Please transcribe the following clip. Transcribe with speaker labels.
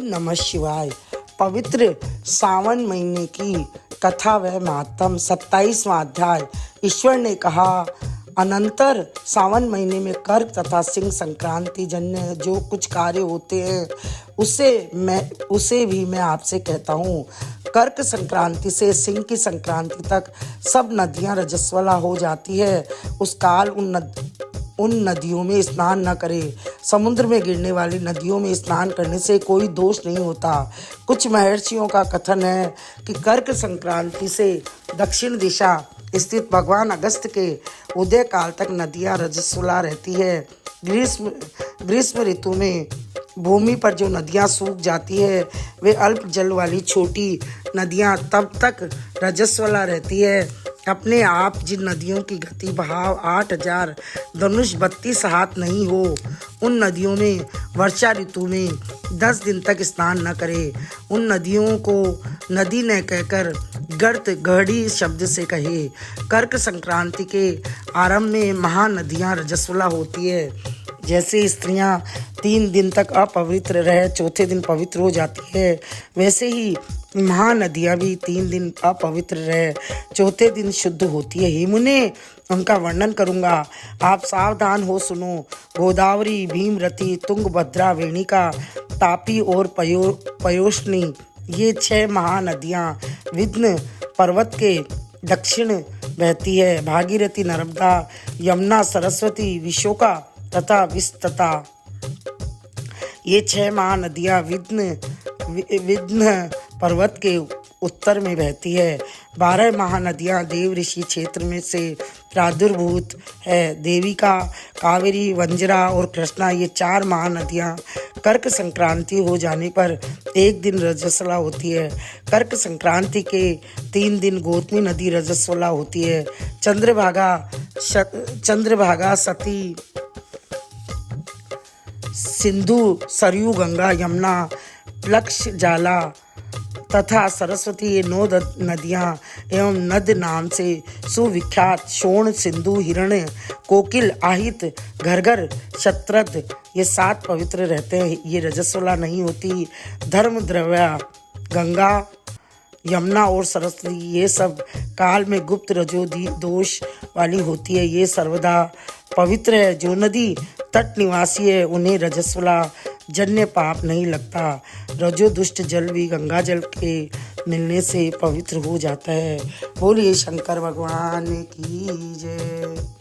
Speaker 1: नमः शिवाय। पवित्र सावन महीने की कथा व महात्म 27वां अध्याय। ईश्वर ने कहा, अनंतर सावन महीने में कर्क तथा सिंह संक्रांति जन्य जो कुछ कार्य होते हैं उसे भी मैं आपसे कहता हूँ। कर्क संक्रांति से सिंह की संक्रांति तक सब नदियाँ रजस्वला हो जाती है। उस काल उन नदियों में स्नान न करें। समुद्र में गिरने वाली नदियों में स्नान करने से कोई दोष नहीं होता। कुछ महर्षियों का कथन है कि कर्क संक्रांति से दक्षिण दिशा स्थित भगवान अगस्त के उदय काल तक नदियां रजस्वला रहती है। ग्रीष्म ऋतु में भूमि पर जो नदियां सूख जाती है वे अल्प जल वाली छोटी नदियां तब तक रजस्वला रहती है। अपने आप जिन नदियों की गति बहाव 8000 धनुष 32 हाथ नहीं हो, उन नदियों में वर्षा ऋतु में 10 दिन तक स्नान न करें। उन नदियों को नदी न कहकर गर्त गढ़ी शब्द से कहे। कर्क संक्रांति के आरंभ में महानदियाँ रजस्वला होती है। जैसे स्त्रियां 3 दिन तक अपवित्र रह चौथे दिन पवित्र हो जाती है, वैसे ही महानदियाँ भी 3 दिन अपवित्र रह चौथे दिन शुद्ध होती है। हे मुने, उनका वर्णन करूंगा, आप सावधान हो सुनो। गोदावरी, भीमरती, तुंगभद्रा, वेणिका, तापी और पयोष्णी, ये 6 महानदियाँ विंध्य पर्वत के दक्षिण बहती है। भागीरथी, नर्मदा, यमुना, सरस्वती, विशोका तथा विस्तता, ये 6 महानदियाँ विंध्य पर्वत के उत्तर में बहती है। 12 महानदियाँ देव ऋषि क्षेत्र में से प्रादुर्भूत है। देविका, कावेरी, वंजरा और कृष्णा, ये 4 महानदियाँ कर्क संक्रांति हो जाने पर एक दिन रजस्वला होती है। कर्क संक्रांति के 3 दिन गौतमी नदी रजस्वला होती है। चंद्रभागा, सती, सिंधु, सरयू, गंगा, यमुना, प्लक्ष, जाला तथा सरस्वती, ये 9 नदियाँ एवं नद नाम से सुविख्यात शोण, सिंधु, हिरण्य, कोकिल, आहित, घरघर, शत्रद, ये 7 पवित्र रहते हैं। ये रजस्वला नहीं होती। धर्म, द्रव्या, गंगा, यमुना और सरस्वती, ये सब काल में गुप्त रजो दोष वाली होती है। ये सर्वदा पवित्र है। जो नदी तट निवासी है उन्हें रजस्वला जन्य पाप नहीं लगता। रजो दुष्ट जल भी गंगा जल के मिलने से पवित्र हो जाता है। बोलिए शंकर भगवान की जय।